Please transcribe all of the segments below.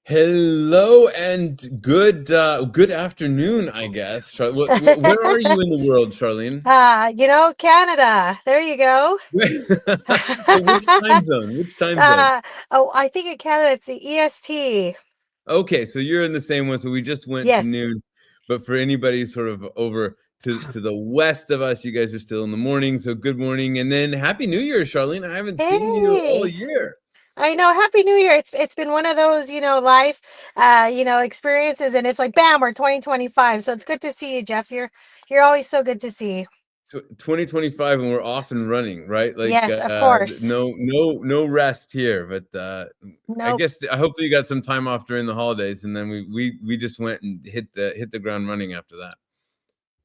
Hello and good afternoon, I guess. Where are you in the world, Charlene? Canada. There you go. Oh, which time zone? Which time zone? Oh, I think in Canada it's the EST. Okay, so you're in the same one. So we just went to Yes. noon, but for anybody sort of over to the west of us, you guys are still in the morning. So good morning, and then Happy New Year, Charlene. I haven't seen you all Hey. year. I know. Happy New Year. It's been one of those, life experiences, and it's like bam, we're 2025. So it's good to see you, Jeff. You're always so good to see. 2025 and we're off and running, right? Like Yes, of course. no rest here, but I Nope. guess hopefully you got some time off during the holidays, and then we just went and hit the ground running after that.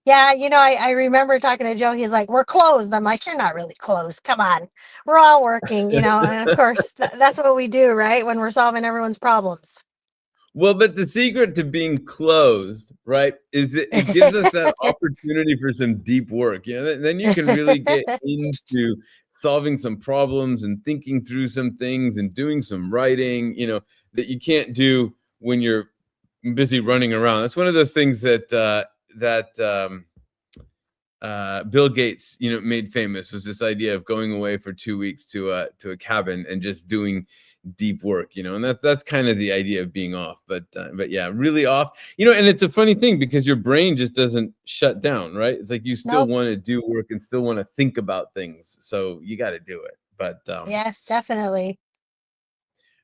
Yeah, I remember talking to Joe. He's like, "We're closed." I'm like, "You're not really closed. Come on. We're all working, and of course, that's what we do, right? When we're solving everyone's problems. Well, but the secret to being closed, right, is it gives us that opportunity for some deep work. Then you can really get into solving some problems and thinking through some things and doing some writing, that you can't do when you're busy running around. That's one of those things that Bill Gates, made famous, was this idea of going away for 2 weeks to a cabin and just doing deep work, and that's kind of the idea of being off. But yeah, really off, and it's a funny thing because your brain just doesn't shut down, right? It's like you still Nope. want to do work and still want to think about things, so you got to do it. Yes, definitely.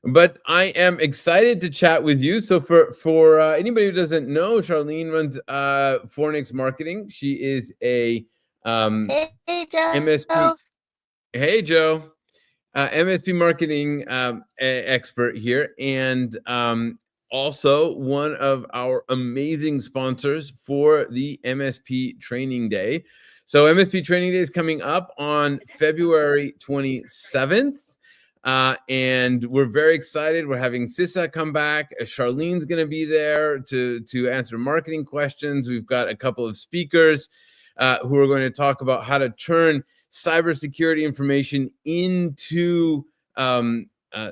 But I am excited to chat with you. So for anybody who doesn't know, Charlene runs Fornix Marketing. She is a Hey, Joe. MSP. Hey, Joe. MSP marketing expert here, and also one of our amazing sponsors for the MSP Training Day. So MSP Training Day is coming up on February 27th. And we're very excited. We're having Sissa come back. Charlene's going to be there to answer marketing questions. We've got a couple of speakers who are going to talk about how to turn cybersecurity information into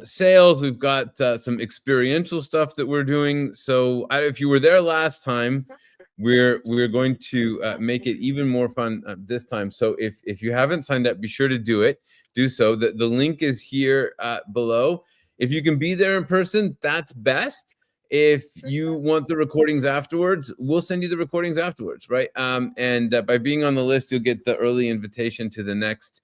sales. We've got some experiential stuff that we're doing. So if you were there last time, we're going to make it even more fun this time. So if you haven't signed up, be sure to do so. The link is here below. If you can be there in person, that's best. If you want the recordings afterwards, we'll send you the recordings afterwards, right? And by being on the list, you'll get the early invitation to the next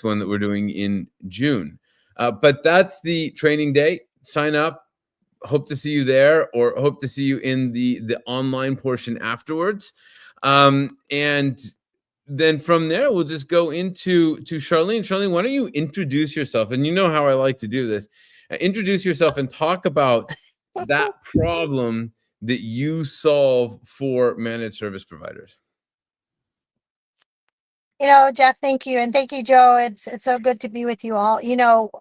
one that we're doing in June. But that's the training day. Sign up. Hope to see you there, or hope to see you in the online portion afterwards. And then from there, we'll just go into Charlene. Charlene, why don't you introduce yourself? And you know how I like to do this. Introduce yourself and talk about that problem that you solve for managed service providers. Jeff, thank you. And thank you, Joe. It's so good to be with you all.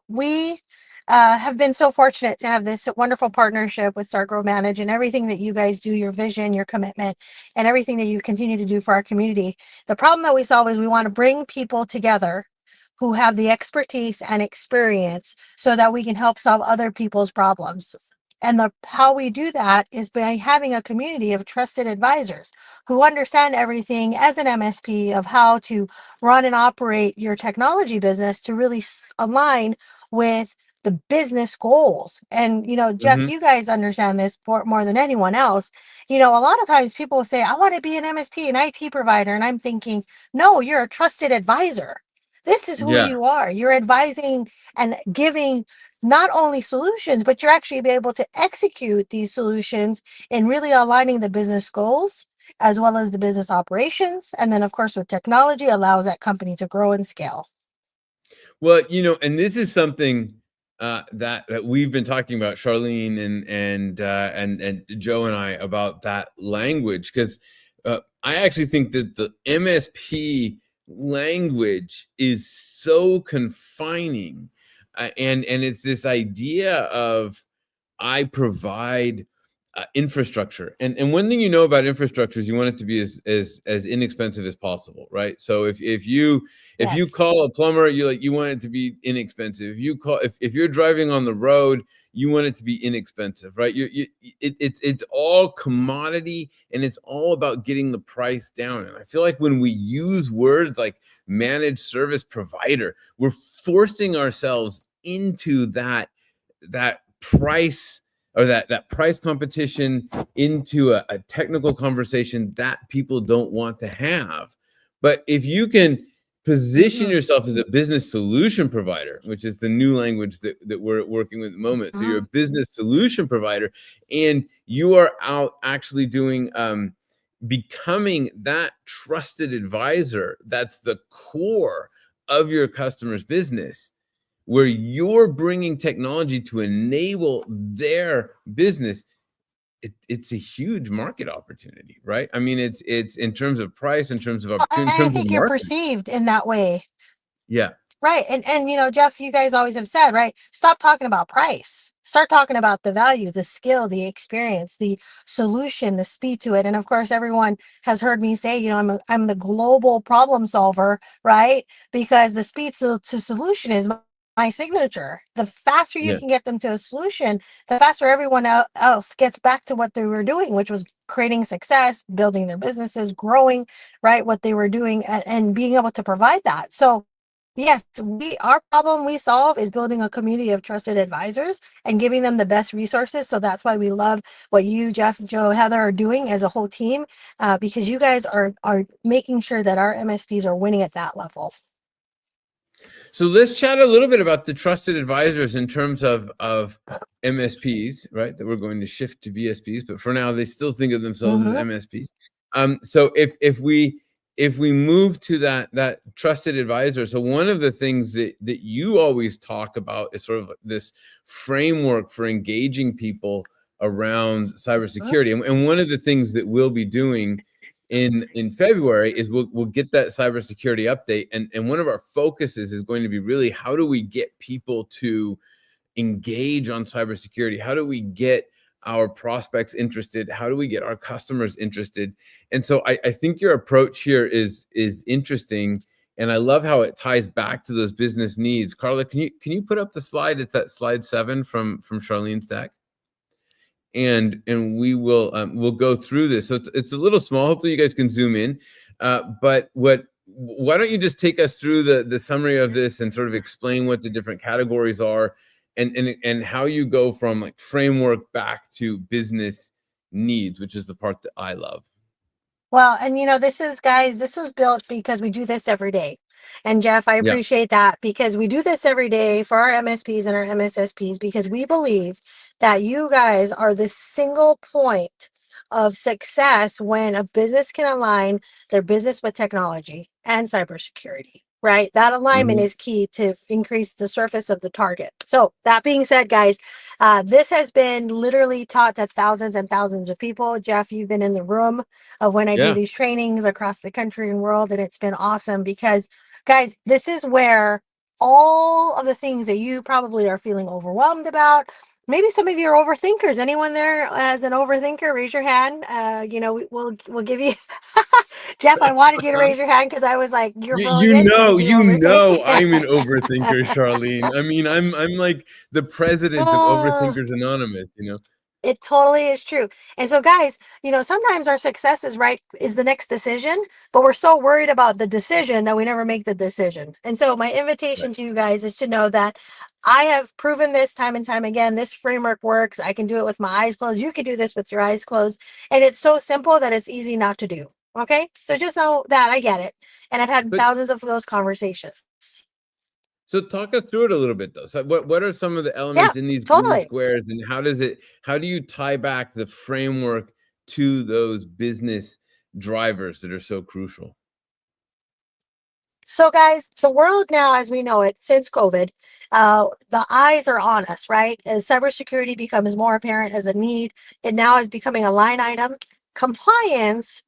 We have been so fortunate to have this wonderful partnership with Start Grow Manage, and everything that you guys do, your vision, your commitment, and everything that you continue to do for our community. The problem that we solve is we want to bring people together who have the expertise and experience so that we can help solve other people's problems. And how we do that is by having a community of trusted advisors who understand everything as an MSP of how to run and operate your technology business to really align with the business goals. And, Jeff, Mm-hmm. you guys understand this more than anyone else. A lot of times people say, I want to be an MSP, an IT provider. And I'm thinking, no, you're a trusted advisor. This is who Yeah. you are. You're advising and giving not only solutions, but you're actually be able to execute these solutions in really aligning the business goals as well as the business operations. And then, of course, with technology, allows that company to grow and scale. Well, and this is something that we've been talking about, Charlene and Joe and I, about that language, because I actually think that the MSP language is so confining, and it's this idea of I provide infrastructure. And one thing you know about infrastructure is you want it to be as inexpensive as possible, right? So if you Yes. call a plumber, you want it to be inexpensive. If you're driving on the road, you want it to be inexpensive, right? It's all commodity, and it's all about getting the price down. And I feel like when we use words like managed service provider, we're forcing ourselves into that price, or that price competition, into a technical conversation that people don't want to have. But if you can position Mhm. yourself as a business solution provider, which is the new language that we're working with at the moment. So you're a Mhm. business solution provider, and you are out actually doing becoming that trusted advisor that's the core of your customer's business, where you're bringing technology to enable their business. It's a huge market opportunity, right? I mean, it's in terms of price, in terms of Well, opportunity, in I terms of think you're marketing. perceived in that way. Yeah, Right. And Jeff, you guys always have said, right? Stop talking about price. Start talking about the value, the skill, the experience, the solution, the speed to it. And of course, everyone has heard me say, I'm the global problem solver, right? Because the speed to solution is my signature. The faster you yeah. can get them to a solution, the faster everyone else gets back to what they were doing, which was creating success, building their businesses, growing, right? What they were doing, and being able to provide that. So yes, our problem we solve is building a community of trusted advisors and giving them the best resources. So that's why we love what you, Jeff, Joe, Heather are doing as a whole team, because you guys are making sure that our MSPs are winning at that level. So let's chat a little bit about the trusted advisors in terms of MSPs, right? That we're going to shift to VSPs, but for now they still think of themselves as Mm-hmm. MSPs. So if we move to that trusted advisor, so one of the things that you always talk about is sort of this framework for engaging people around cybersecurity, and one of the things that we'll be doing in February is we'll get that cybersecurity update, and one of our focuses is going to be really, how do we get people to engage on cybersecurity? How do we get our prospects interested? How do we get our customers interested? And so I think your approach here is interesting, and I love how it ties back to those business needs. Carla, can you put up the slide? It's at slide 7 from Charlene's deck. And we'll go through this. So it's a little small. Hopefully you guys can zoom in. But why don't you just take us through the summary of this and sort of explain what the different categories are, and how you go from like framework back to business needs, which is the part that I love. Well, and this was built because we do this every day. And Jeff, I Yeah. appreciate that, because we do this every day for our MSPs and our MSSPs, because we believe that you guys are the single point of success when a business can align their business with technology and cybersecurity. Right? That alignment Mhm. is key to increase the surface of the target. So that being said, guys, this has been literally taught to thousands and thousands of people. Jeff, you've been in the room of when I do Yeah. these trainings across the country and world. And it's been awesome because, guys, this is where all of the things that you probably are feeling overwhelmed about. Maybe some of you are overthinkers. Anyone there as an overthinker, raise your hand. We'll give you Jeff, I wanted you to raise your hand because I was like, you're brilliant because you do overthink. I'm an overthinker, Charlene. I mean, I'm like the president of Oh, Overthinkers Anonymous. it totally is true. And so, guys, sometimes our success is the next decision, but we're so worried about the decision that we never make the decision. And so my Right. invitation to you guys is to know that I have proven this time and time again. This framework works. I can do it with my eyes closed. You can do this with your eyes closed. And it's so simple that it's easy not to do. Okay. So just know that I get it. And I've had But thousands of those conversations. so talk us through it a little bit though. So what are some of the Yeah, elements in these green totally. squares, and how do you tie back the framework to those business drivers that are so crucial? So, guys, the world now, as we know it, since COVID, the eyes are on us, right? As cybersecurity becomes more apparent as a need, it now is becoming a line item. Compliance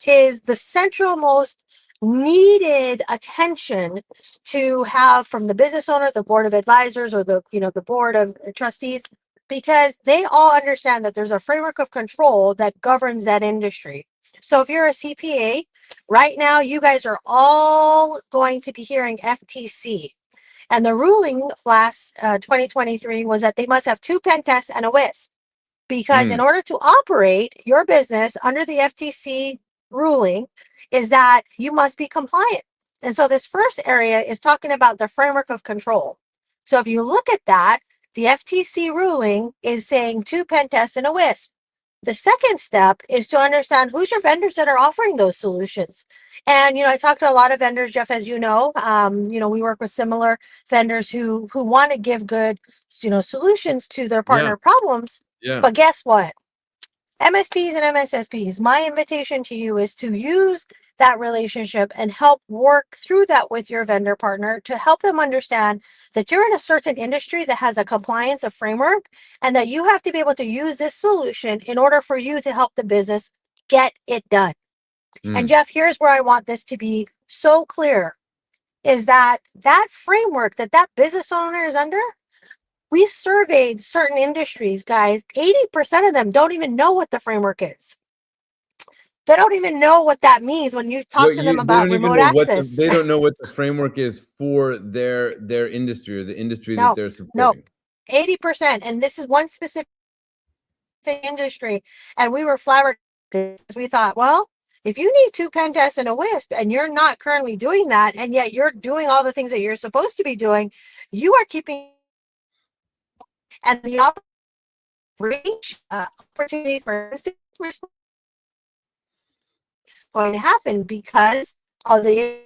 is the central most needed attention to have from the business owner, the board of advisors, or the board of trustees. because they all understand that there's a framework of control that governs that industry. So if you're a CPA, right now, you guys are all going to be hearing FTC. And the ruling last 2023 was that they must have 2 pen tests and a WISP. Because in order to operate your business under the FTC ruling is that you must be compliant. And so this first area is talking about the framework of control. So if you look at that, the FTC ruling is saying 2 pen tests and a WISP. The second step is to understand who's your vendors that are offering those solutions. And, I talked to a lot of vendors, Jeff, as you know, we work with similar vendors who want to give good, solutions to their Yeah. partner problems. Yeah. But guess what? MSPs and MSSPs, my invitation to you is to use that relationship and help work through that with your vendor partner to help them understand that you're in a certain industry that has a compliance, a framework, and that you have to be able to use this solution in order for you to help the business get it done. And Jeff, here's where I want this to be so clear is that framework that business owner is under, we surveyed certain industries, guys. 80% of them don't even know what the framework is. They don't even know what that means when you talk to them They about don't even remote know access. they don't know what the framework is for their industry or the industry that No, they're no, supporting. 80%. And this is one specific industry. And we were flabbergasted. We thought, well, if you need 2 pen tests and a WISP and you're not currently doing that, and yet you're doing all the things that you're supposed to be doing, you are keeping, and the opportunity for going to happen because of the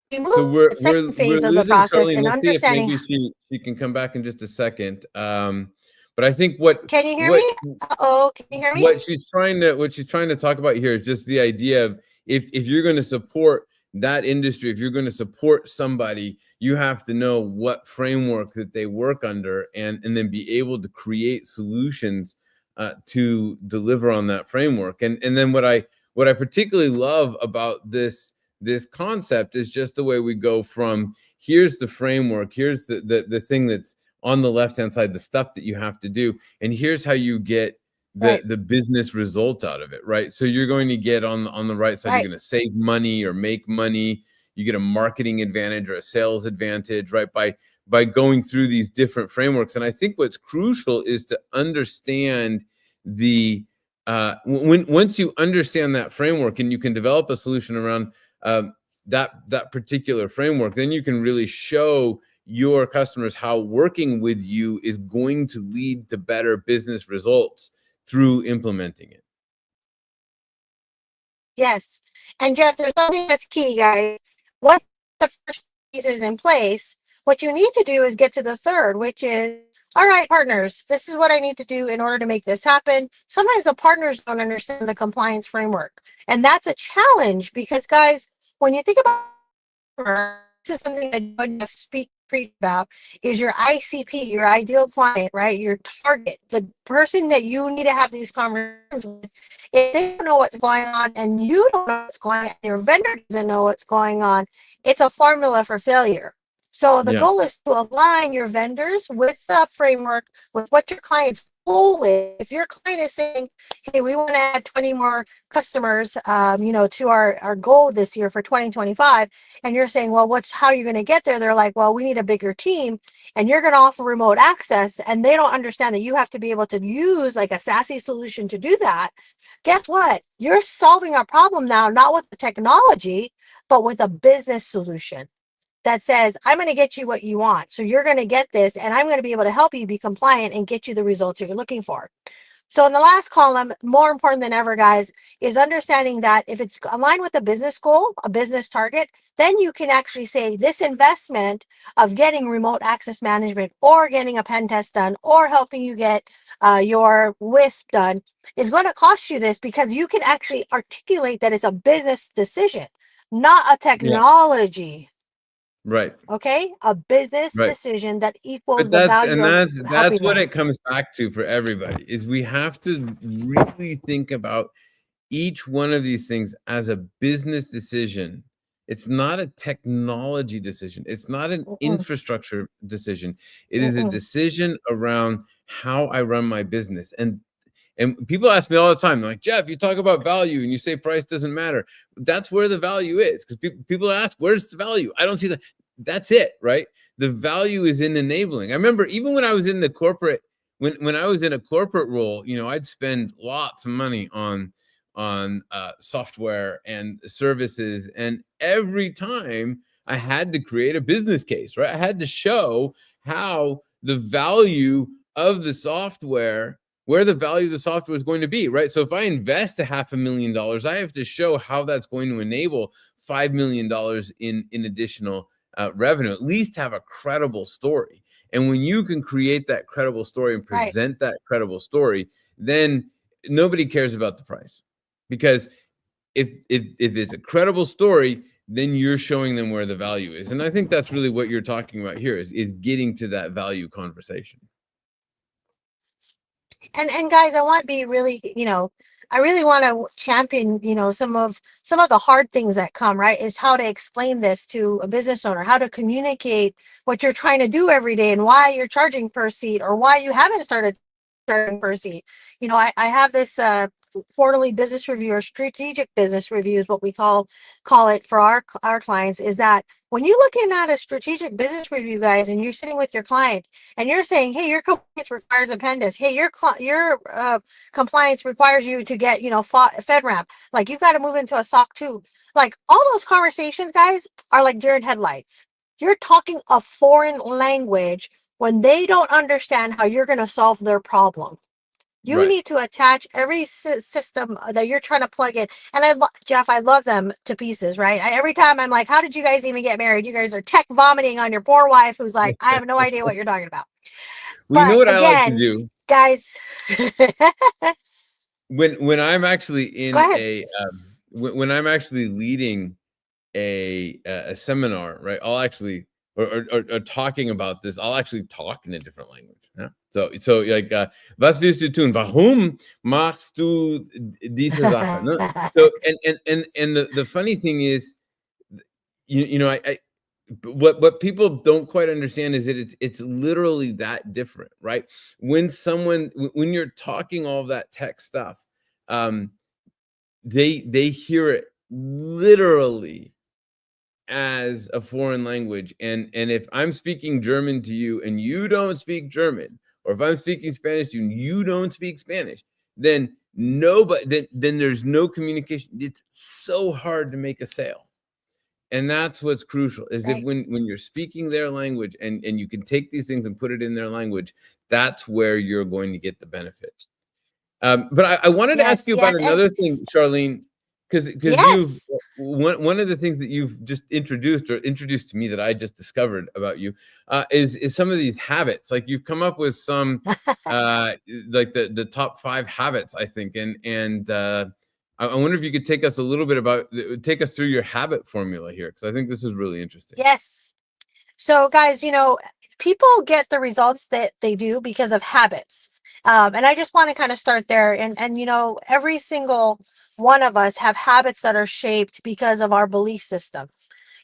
So second we're phase of the losing process Charlene. and Let's see if understanding. maybe she can come back in just a second. But I think what Can you hear what me? Oh, can you hear me? what she's trying to talk about here is just the idea of if you're going to support that industry, if you're going to support somebody, you have to know what framework that they work under and then be able to create solutions to deliver on that framework. And then what I particularly love about this concept is just the way we go from here's the framework, here's the thing that's on the left hand side, the stuff that you have to do, and here's how you get the business results out of it, right? So you're going to get on the right side, you're going to save money or make money, you get a marketing advantage or a sales advantage, right, by going through these different frameworks. And I think what's crucial is to understand the once you understand that framework and you can develop a solution around that particular framework, then you can really show your customers how working with you is going to lead to better business results through implementing it. Yes. And Jeff, there's something that's key, guys. Once the first piece is in place, what you need to do is get to the third, which is, all right, partners, this is what I need to do in order to make this happen. Sometimes the partners don't understand the compliance framework. And that's a challenge because, guys, when you think about this is something that you preach about is your ICP, your ideal client, right? Your target, the person that you need to have these conversations with. If they don't know what's going on and you don't know what's going on, and your vendor doesn't know what's going on, it's a formula for failure. So the goal is to align your vendors with the framework, with what your client's goal is. If your client is saying, hey, we want to add 20 more customers, to our goal this year for 2025, and you're saying, well, how are you going to get there? They're like, well, we need a bigger team, and you're going to offer remote access, and they don't understand that you have to be able to use like a SASE solution to do that. Guess what? You're solving a problem now, not with the technology, but with a business solution that says, I'm going to get you what you want. So you're going to get this, and I'm going to be able to help you be compliant and get you the results you're looking for. So in the last column, more important than ever, guys, is understanding that if it's aligned with a business goal, a business target, then you can actually say this investment of getting remote access management or getting a pen test done or helping you get your WISP done is going to cost you this because you can actually articulate that it's a business decision, not a technology. Right. Okay, a business decision that equals the value of that's helping what them. it comes back to for everybody is we have to really think about each one of these things as a business decision. It's not a technology decision. It's not an infrastructure decision. It is a decision around how I run my business. And people ask me all the time, like, Jeff, you talk about value and you say price doesn't matter. That's where the value is, because people ask, where's the value? I don't see that. That's it, right? The value is in enabling. I remember even when I was in the corporate, when I was in a corporate role, I'd spend lots of money on software and services, and every time I had to create a business case, right? I had to show how the value of the software, where the value of the software is going to be, right? So if I invest $500,000, I have to show how that's going to enable $5 million in additional revenue, at least have a credible story. And when you can create that credible story and present that credible story, then nobody cares about the price. Because if it's a credible story, then you're showing them where the value is. And I think that's really what you're talking about here, is getting to that value conversation. And guys, I want to be really, I really want to champion, some of the hard things that come, right? Is how to explain this to a business owner, how to communicate what you're trying to do every day and why you're charging per seat, or why you haven't started charging per seat. I have this quarterly business review, or strategic business review is what we call it for our clients. Is that when you're looking at a strategic business review, guys, and you're sitting with your client and you're saying, hey, your compliance requires appendix, hey, your compliance requires you to get FedRAMP, like you've got to move into a SOC 2, like all those conversations, guys, are like deer in headlights. You're talking a foreign language when they don't understand how you're going to solve their problem. You need to attach every system that you're trying to plug in. And Jeff, I love them to pieces, right? Every time I'm like, how did you guys even get married? You guys are tech vomiting on your poor wife who's like, I have no idea what you're talking about. Well, you know what again, I like to do, guys. when I'm actually in when I'm actually leading a seminar, right? I'll actually or talking about this, I'll actually talk in a different language. Yeah? So like, was willst du tun? Warum machst du diese Sache? No? So and the funny thing is, I what people don't quite understand is that it's literally that different, right? When you're talking all of that tech stuff, they hear it literally as a foreign language. And if I'm speaking German to you and you don't speak German, or if I'm speaking Spanish to you and you don't speak Spanish, then then there's no communication. It's so hard to make a sale. And that's what's crucial, is if when you're speaking their language and you can take these things and put it in their language, that's where you're going to get the benefit. But I wanted to ask you about another thing, Charlene, because you've one of the things that you've just introduced to me that I just discovered about you is some of these habits. Like you've come up with some like the top 5 habits, I think, and I wonder if you could take us through your habit formula here, because I think this is really interesting. Yes. So guys, people get the results that they do because of habits. And I just want to kind of start there. And every single one of us have habits that are shaped because of our belief system.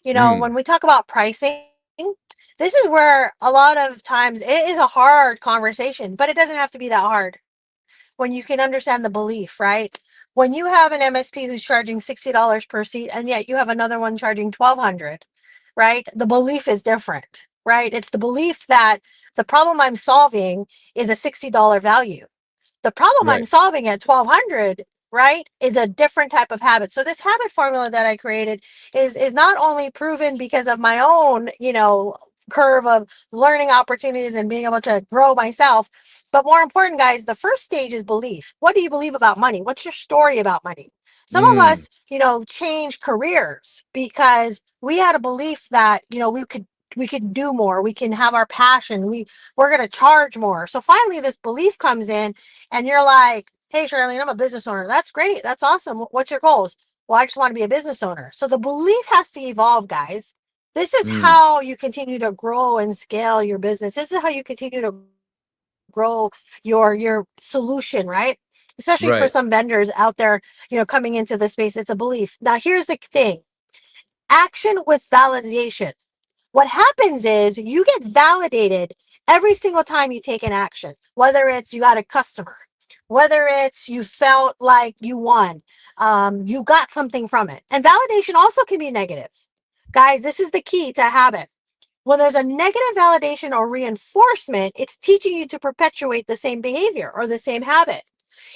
When we talk about pricing, this is where a lot of times it is a hard conversation, but it doesn't have to be that hard when you can understand the belief, right? When you have an MSP who's charging $60 per seat, and yet you have another one charging $1,200, right? The belief is different, right? It's the belief that the problem I'm solving is a $60 value. The problem I'm solving at $1,200, right, is a different type of habit. So this habit formula that I created is not only proven because of my own, curve of learning opportunities and being able to grow myself, but more important, guys, the first stage is belief. What do you believe about money? What's your story about money? Some of us, change careers because we had a belief that, we could do more. We can have our passion. We're going to charge more. So finally this belief comes in and you're like, hey, Charlene, I'm a business owner. That's great. That's awesome. What's your goals? Well, I just want to be a business owner. So the belief has to evolve, guys. This is how you continue to grow and scale your business. This is how you continue to grow your solution, right? Especially for some vendors out there, coming into the space. It's a belief. Now, here's the thing. Action with validation. What happens is you get validated Every single time you take an action, whether it's you got a customer, whether it's you felt like you won, you got something from it. And validation also can be negative. Guys, this is the key to habit. When there's a negative validation or reinforcement, it's teaching you to perpetuate the same behavior or the same habit.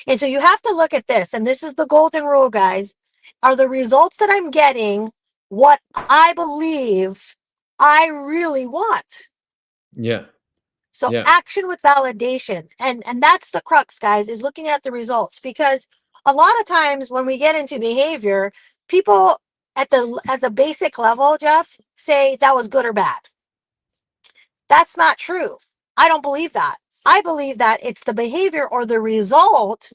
And so you have to look at this, and this is the golden rule, guys. Are the results that I'm getting what I believe I really want? Yeah. So Yeah. action with validation. And that's the crux, guys, is looking at the results. Because a lot of times when we get into behavior, people at the basic level, Jeff, say that was good or bad. That's not true. I don't believe that. I believe that it's the behavior or the result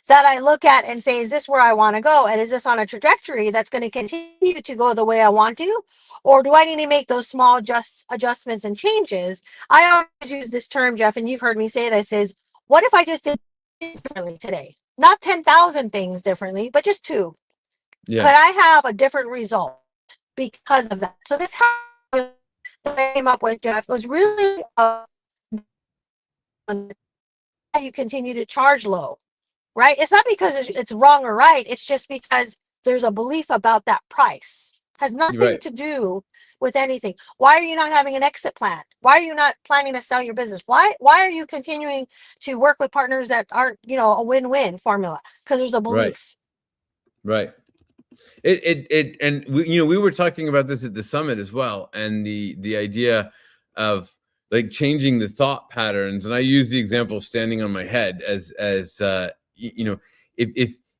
that I look at and say, is this where I want to go? And is this on a trajectory that's going to continue to go the way I want to? Or do I need to make those small adjustments and changes? I always use this term, Jeff, and you've heard me say this, is what if I just did this differently today? Not 10,000 things differently, but just 2. Yeah. Could I have a different result because of that? So this habit that I came up with, Jeff, was really you continue to charge low. Right? It's not because it's wrong or right. It's just because there's a belief about that price. Has nothing to do with anything. Why are you not having an exit plan? Why are you not planning to sell your business? Why are you continuing to work with partners that aren't, a win-win formula? Because there's a belief. Right. And we were talking about this at the summit as well, and the idea of like changing the thought patterns. And I use the example of standing on my head as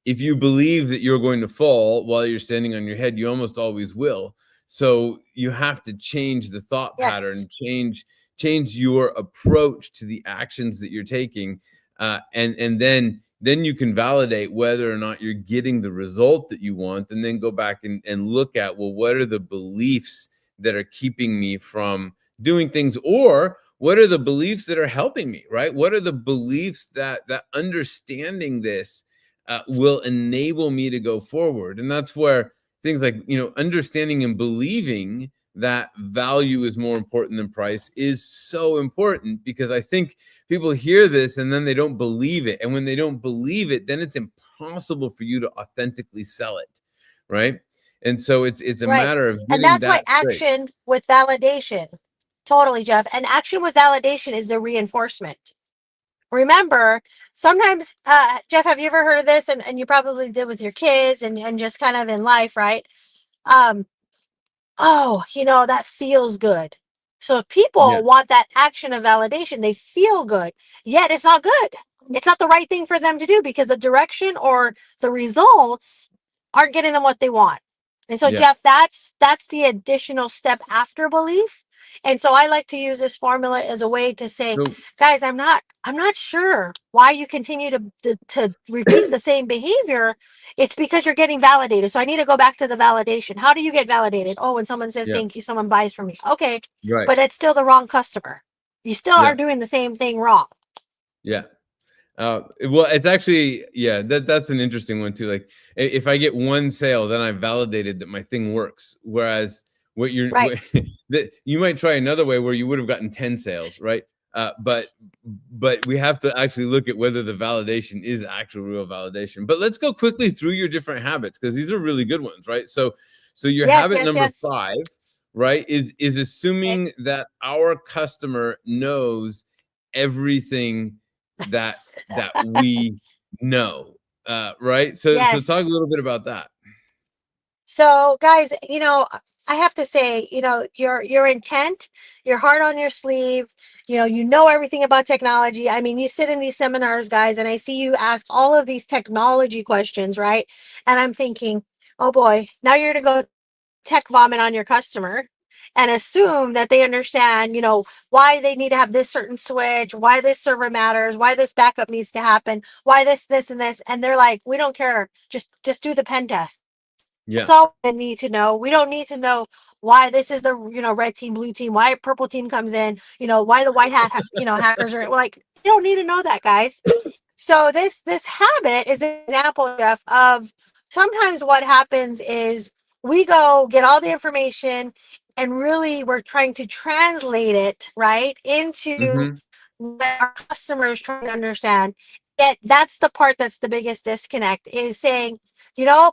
if you believe that you're going to fall while you're standing on your head, you almost always will. So you have to change the thought pattern, change your approach to the actions that you're taking, and then you can validate whether or not you're getting the result that you want, and then go back and look at, well, what are the beliefs that are keeping me from doing things, or what are the beliefs that are helping me, right? What are the beliefs that understanding this will enable me to go forward? And that's where things like, understanding and believing that value is more important than price is so important, because I think people hear this and then they don't believe it. And when they don't believe it, then it's impossible for you to authentically sell it, right? And so it's a matter of getting and that's that why action with validation. Totally, Jeff. And action with validation is the reinforcement. Remember, sometimes, Jeff, have you ever heard of this? And you probably did with your kids and just kind of in life, right? Oh, that feels good. So if people want that action of validation, they feel good, yet it's not good. It's not the right thing for them to do because the direction or the results aren't getting them what they want. And so, Jeff, that's the additional step after belief. And so I like to use this formula as a way to say, guys, I'm not sure why you continue to repeat the same behavior. It's because you're getting validated. So I need to go back to the validation. How do you get validated? Oh, when someone says thank you, someone buys from me. Okay, but it's still the wrong customer. You still are doing the same thing wrong. Yeah. Well, it's actually, that's an interesting one too. Like if I get one sale, then I validated that my thing works. Whereas what that you might try another way where you would have gotten 10 sales, right? But we have to actually look at whether the validation is actual real validation. But let's go quickly through your different habits, because these are really good ones, right? So your habit number 5, right, is assuming that our customer knows everything that we know, right? So talk a little bit about that. So guys, I have to say, your intent, your heart on your sleeve, you know everything about technology. I mean, you sit in these seminars, guys, and I see you ask all of these technology questions, right? And I'm thinking, oh boy, now you're to go tech vomit on your customer and assume that they understand, why they need to have this certain switch, why this server matters, why this backup needs to happen, why this, and this. And they're like, we don't care. Just do the pen test. That's all we need to know. We don't need to know why this is the, red team, blue team, why purple team comes in, why the white hat, hackers are like, you don't need to know that, guys. So this habit is an example, Jeff, of sometimes what happens is we go get all the information, and really we're trying to translate it right into Mm-hmm. what our customers trying to understand. That's the part that's the biggest disconnect, is saying, you know,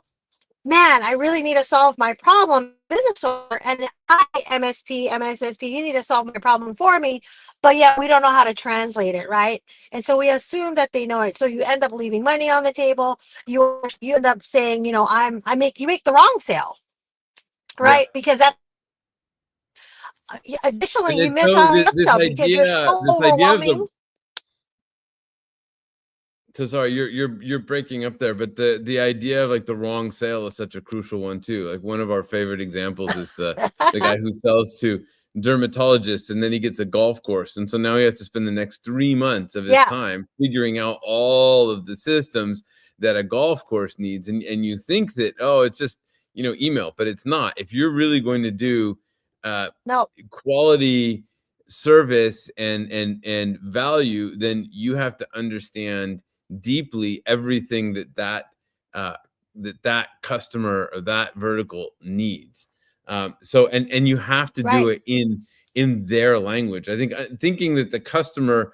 man, I really need to solve my problem, business owner, and hi, MSP, MSSP, you need to solve my problem for me, but yeah, we don't know how to translate it, right? And so we assume that they know it. So you end up leaving money on the table. You end up saying, you know, you make the wrong sale, Yeah. right? Because that additionally And you then miss so on the this upsell because you're idea, so this idea of overwhelming. sorry, you're breaking up there, but the idea of like the wrong sale is such a crucial one too. Like one of our favorite examples is the guy who sells to dermatologists and then he gets a golf course, and so now he has to spend the next 3 months of his Yeah, time figuring out all of the systems that a golf course needs, and you think that, oh, it's just, you know, email, but it's not. If you're really going to do uh, no, quality service and value, then you have to understand deeply everything uh, that customer or that vertical needs. So and you have to do right. it in their language. I think thinking that the customer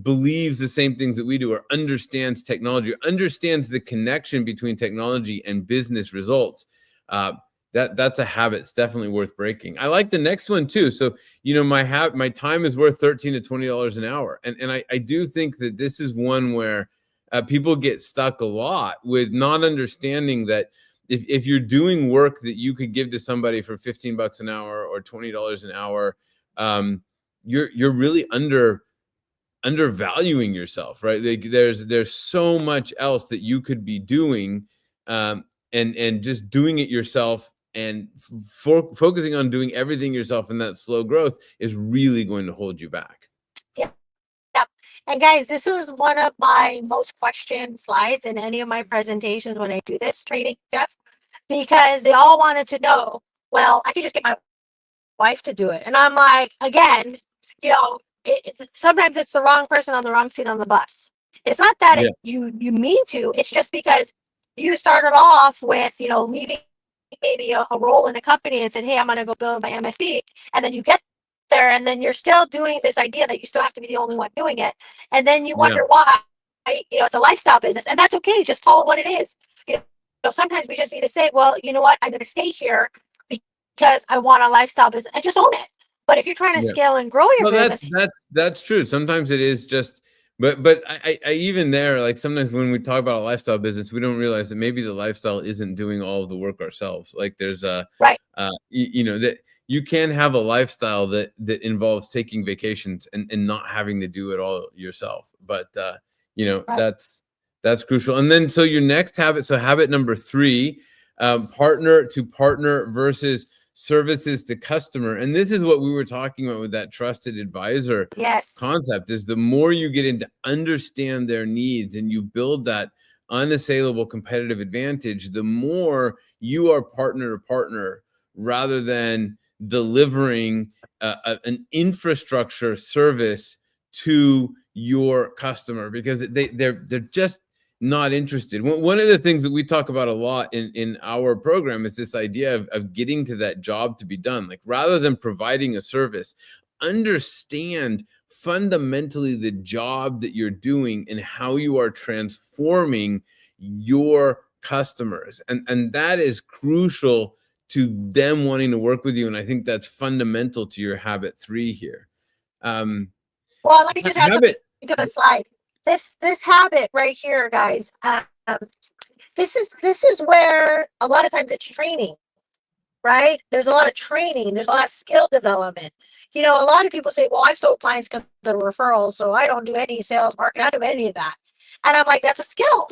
believes the same things that we do, or understands technology, understands the connection between technology and business results. Uh, that's a habit. It's definitely worth breaking. I like the next one too. So, you know, my time is worth $13 to $20 an hour, and I do think that this is one where people get stuck a lot with not understanding that if you're doing work that you could give to somebody for $15 an hour or $20 an hour, you're really undervaluing yourself, right? Like there's so much else that you could be doing, and just doing it yourself and focusing on doing everything yourself in that slow growth is really going to hold you back. Yeah. Yep. And guys, this was one of my most questioned slides in any of my presentations when I do this training stuff, because they all wanted to know, well, I could just get my wife to do it. And I'm like, again, you know, sometimes it's the wrong person on the wrong seat on the bus. It's not that Yeah, you mean to, it's just because you started off with, you know, leaving maybe a role in a company and said, hey, I'm going to go build my MSP. And then you get there and then you're still doing this idea that you still have to be the only one doing it. And then you yeah, wonder why, you know, it's a lifestyle business, and that's okay. Just call it what it is. You know, sometimes we just need to say, well, you know what, I'm going to stay here because I want a lifestyle business, and just own it. But if you're trying to yeah. scale and grow your No, business, that's true. Sometimes it is just, but I even there, like sometimes when we talk about a lifestyle business, we don't realize that maybe the lifestyle isn't doing all of the work ourselves. Like there's right, you know, that you can have a lifestyle that involves taking vacations and not having to do it all yourself. But you know, right, that's crucial. And then so your next habit, so habit number 3, partner to partner versus services to customer. And this is what we were talking about with that trusted advisor yes, concept, is the more you get into understand their needs and you build that unassailable competitive advantage, the more you are partner to partner rather than delivering an infrastructure service to your customer, because they're just not interested. One of the things that we talk about a lot in our program is this idea of getting to that job to be done. Like rather than providing a service, understand fundamentally the job that you're doing and how you are transforming your customers. And that is crucial to them wanting to work with you. And I think that's fundamental to your habit 3 here. Um, well, let me just add something habit, to the slide. This habit right here, guys. This is where a lot of times it's training, right? There's a lot of training. There's a lot of skill development. You know, a lot of people say, well, I've sold clients because of referrals, so I don't do any sales marketing. I don't do any of that. And I'm like, that's a skill.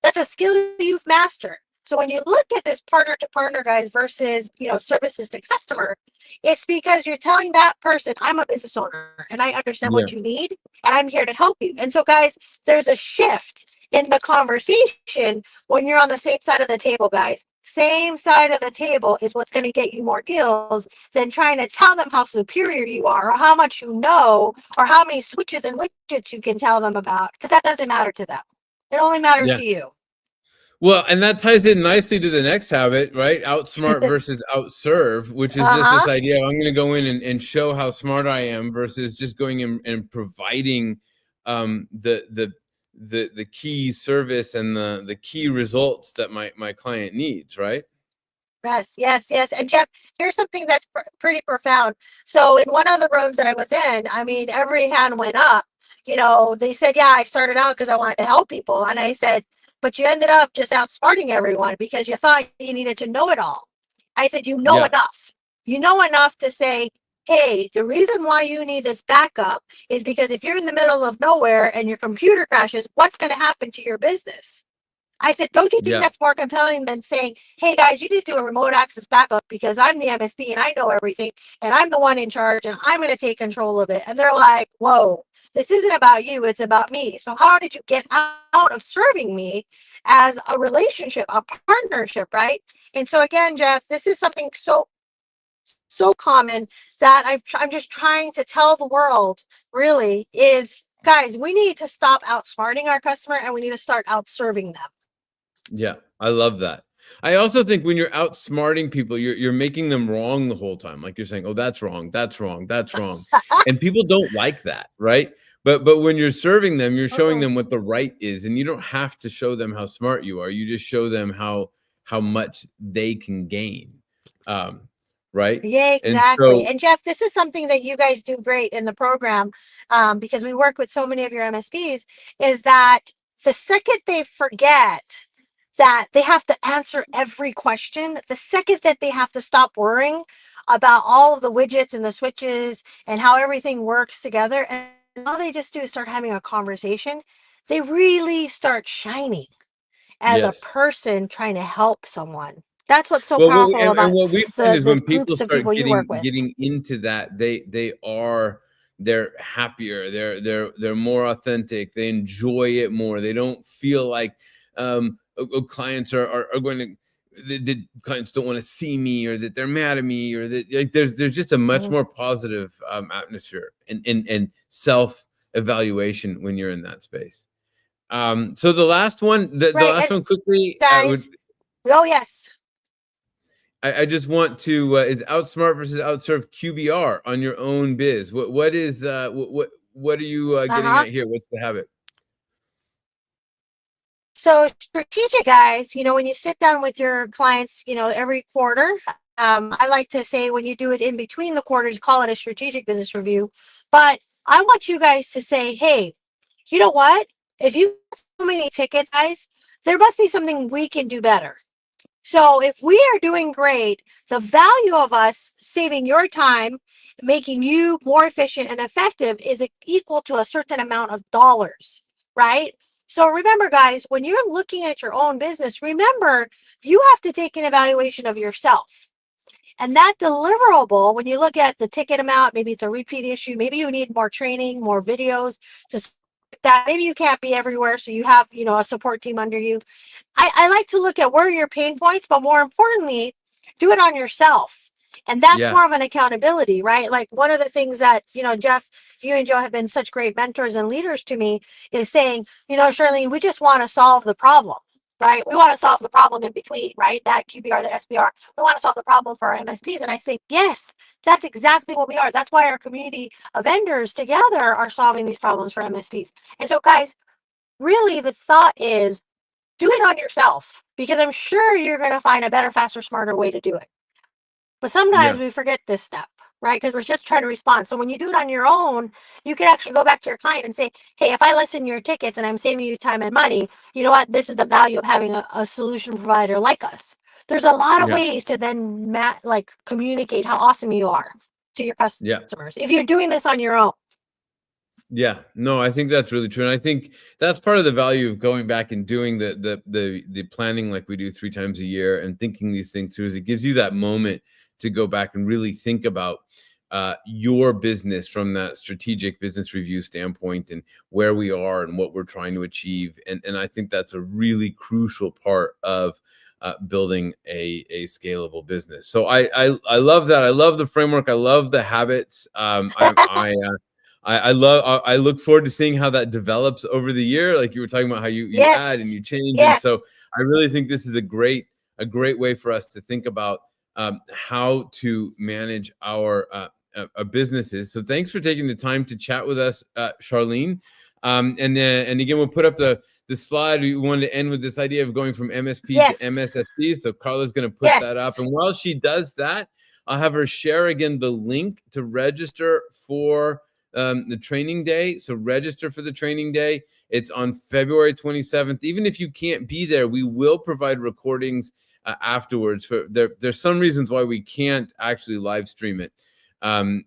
That's a skill you've mastered. So when you look at this partner to partner, guys, versus, you know, services to customer, it's because you're telling that person, I'm a business owner and I understand yeah, what you need and I'm here to help you. And so, guys, there's a shift in the conversation when you're on the same side of the table, guys. Same side of the table is what's going to get you more deals than trying to tell them how superior you are or how much you know or how many switches and widgets you can tell them about, because that doesn't matter to them. It only matters yeah. to you. Well, and that ties in nicely to the next habit, right? Outsmart versus outserve, which is just Uh-huh. this idea of I'm going to go in and show how smart I am versus just going in and providing the key service and the key results that my client needs, right? Yes, yes, yes. And Jeff, here's something that's pretty profound. So in one of the rooms that I was in, I mean, every hand went up. They said, yeah, I started out because I wanted to help people. And I said, but you ended up just outsmarting everyone because you thought you needed to know it all. I said, you know Yeah, enough. You know enough to say, hey, the reason why you need this backup is because if you're in the middle of nowhere and your computer crashes, what's going to happen to your business? I said, don't you think yeah, that's more compelling than saying, hey guys, you need to do a remote access backup because I'm the MSP and I know everything and I'm the one in charge and I'm going to take control of it. And they're like, whoa, this isn't about you, it's about me. So how did you get out of serving me as a relationship, a partnership, right? And so again, Jeff, this is something so common that I'm just trying to tell the world really is, guys, we need to stop outsmarting our customer and we need to start outserving them. yeah. I love that. I also think when you're outsmarting people, you're making them wrong the whole time. Like you're saying, "Oh, that's wrong. That's wrong. That's wrong," and people don't like that, right? But when you're serving them, you're showing Uh-uh. them what the right is, and you don't have to show them how smart you are. You just show them how much they can gain, um, right? Yeah, And exactly. so, And Jeff, this is something that you guys do great in the program, because we work with so many of your MSPs, is that the second they forget that they have to answer every question, the second that they have to stop worrying about all of the widgets and the switches and how everything works together, and all they just do is start having a conversation, they really start shining as a yes. person trying to help someone. That's what's so Well, powerful and about what we find is the when people groups of start people you work with. getting into that, they're happier, they're more authentic, they enjoy it more. They don't feel like clients are going to the clients don't want to see me or that they're mad at me or that like there's just a much Mhm. more positive atmosphere and self evaluation when you're in that space. So the last one, the Right. last And one quickly would guys, oh, yes. I just want to is outsmart versus outserve QBR on your own biz. What is what are you getting Uh-huh. at here? What's the habit? So strategic, guys, when you sit down with your clients, every quarter, I like to say when you do it in between the quarters, call it a strategic business review. But I want you guys to say, hey, you know what? If you have so many tickets, guys, there must be something we can do better. So if we are doing great, the value of us saving your time, making you more efficient and effective is equal to a certain amount of dollars, right? So remember, guys, when you're looking at your own business, remember you have to take an evaluation of yourself. And that deliverable, when you look at the ticket amount, maybe it's a repeat issue, maybe you need more training, more videos to that. Maybe you can't be everywhere, so you have, a support team under you. I like to look at where are your pain points, but more importantly, do it on yourself. And that's Yeah, more of an accountability, right? Like one of the things that, Jeff, you and Joe have been such great mentors and leaders to me is saying, Charlene, we just want to solve the problem, right? We want to solve the problem in between, right? That QBR, that SBR. We want to solve the problem for our MSPs. And I think, yes, that's exactly what we are. That's why our community of vendors together are solving these problems for MSPs. And so, guys, really the thought is do it on yourself because I'm sure you're going to find a better, faster, smarter way to do it. But sometimes yeah, we forget this step, right? Because we're just trying to respond. So when you do it on your own, you can actually go back to your client and say, hey, if I listen to your tickets and I'm saving you time and money, you know what? This is the value of having a solution provider like us. There's a lot of yeah, ways to then communicate how awesome you are to your yeah. customers if you're doing this on your own. Yeah, no, I think that's really true, and I think that's part of the value of going back and doing the planning like we do 3 times a year and thinking these things through. Is it gives you that moment to go back and really think about your business from that strategic business review standpoint and where we are and what we're trying to achieve. And I think that's a really crucial part of building a scalable business. So I love that. I love the framework. I love the habits. I look forward to seeing how that develops over the year. Like you were talking about how you add and Yes. you change. And so Yes. I really think this is a great way for us to think about how to manage our businesses. So thanks for taking the time to chat with us, Charlene. And again, we'll put up the slide. We wanted to end with this idea of going from MSP to MSSP. So Carla's going to put that up. And while she does that, I'll have her share again the link to register for the training day. So register for the training day. It's on February 27th. Even if you can't be there, we will provide recordings afterwards. There's some reasons why we can't actually live stream it.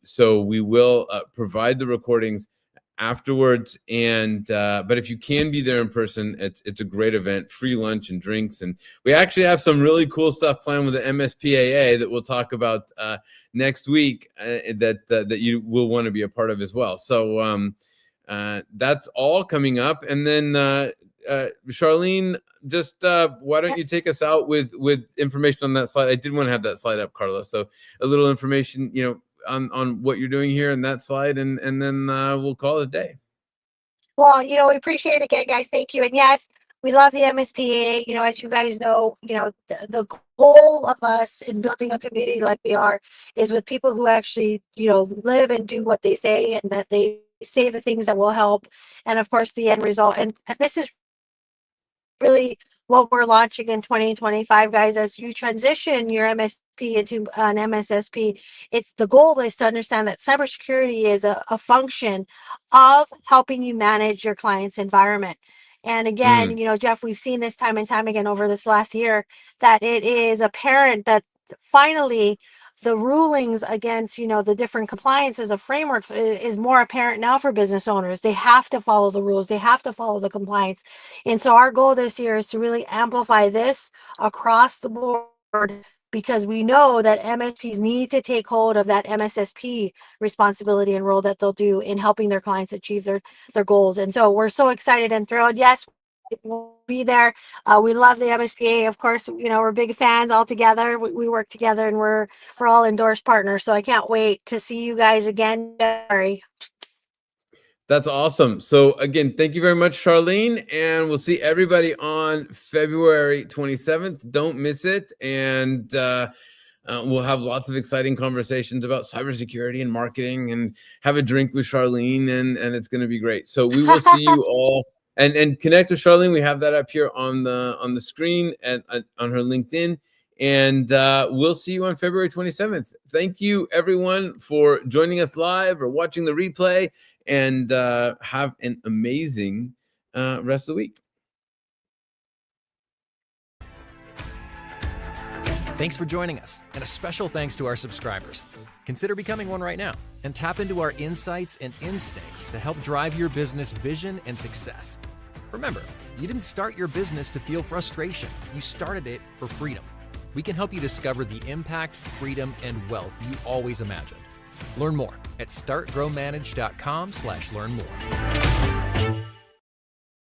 So we will provide the recordings afterwards. And but if you can be there in person, it's a great event, free lunch and drinks. And we actually have some really cool stuff planned with the MSPAA that we'll talk about next week that you will want to be a part of as well. So that's all coming up. And then Charlene, just why don't you take us out with information on that slide? I did want to have that slide up, Carla. So a little information, on what you're doing here in that slide, and then we'll call it a day. Well, we appreciate it again, guys. Thank you. And yes, we love the MSPA. As you guys know, the goal of us in building a community like we are is with people who actually, live and do what they say, and that they say the things that will help. And of course, the end result. And this is really what we're launching in 2025, guys. As you transition your MSP into an MSSP, the goal is to understand that cybersecurity is a function of helping you manage your client's environment. And again, Jeff, we've seen this time and time again over this last year that it is apparent that finally the rulings against, the different compliances of frameworks is more apparent now for business owners. They have to follow the rules. They have to follow the compliance. And so our goal this year is to really amplify this across the board, because we know that MSPs need to take hold of that MSSP responsibility and role that they'll do in helping their clients achieve their goals. And so we're so excited and thrilled. Yes, we'll be there. We love the MSPA. Of course, we're big fans all together. We work together, and we're all endorsed partners. So I can't wait to see you guys again. Sorry. That's awesome. So again, thank you very much, Charlene, and we'll see everybody on February 27th. Don't miss it. And we'll have lots of exciting conversations about cybersecurity and marketing, and have a drink with Charlene, and it's going to be great. So we will see you all. And connect with Charlene. We have that up here on the screen and on her LinkedIn. And we'll see you on February 27th. Thank you, everyone, for joining us live or watching the replay. And have an amazing rest of the week. Thanks for joining us, and a special thanks to our subscribers. Consider becoming one right now and tap into our insights and instincts to help drive your business vision and success. Remember, you didn't start your business to feel frustration. You started it for freedom. We can help you discover the impact, freedom, and wealth you always imagined. Learn more at startgrowmanage.com/learn more.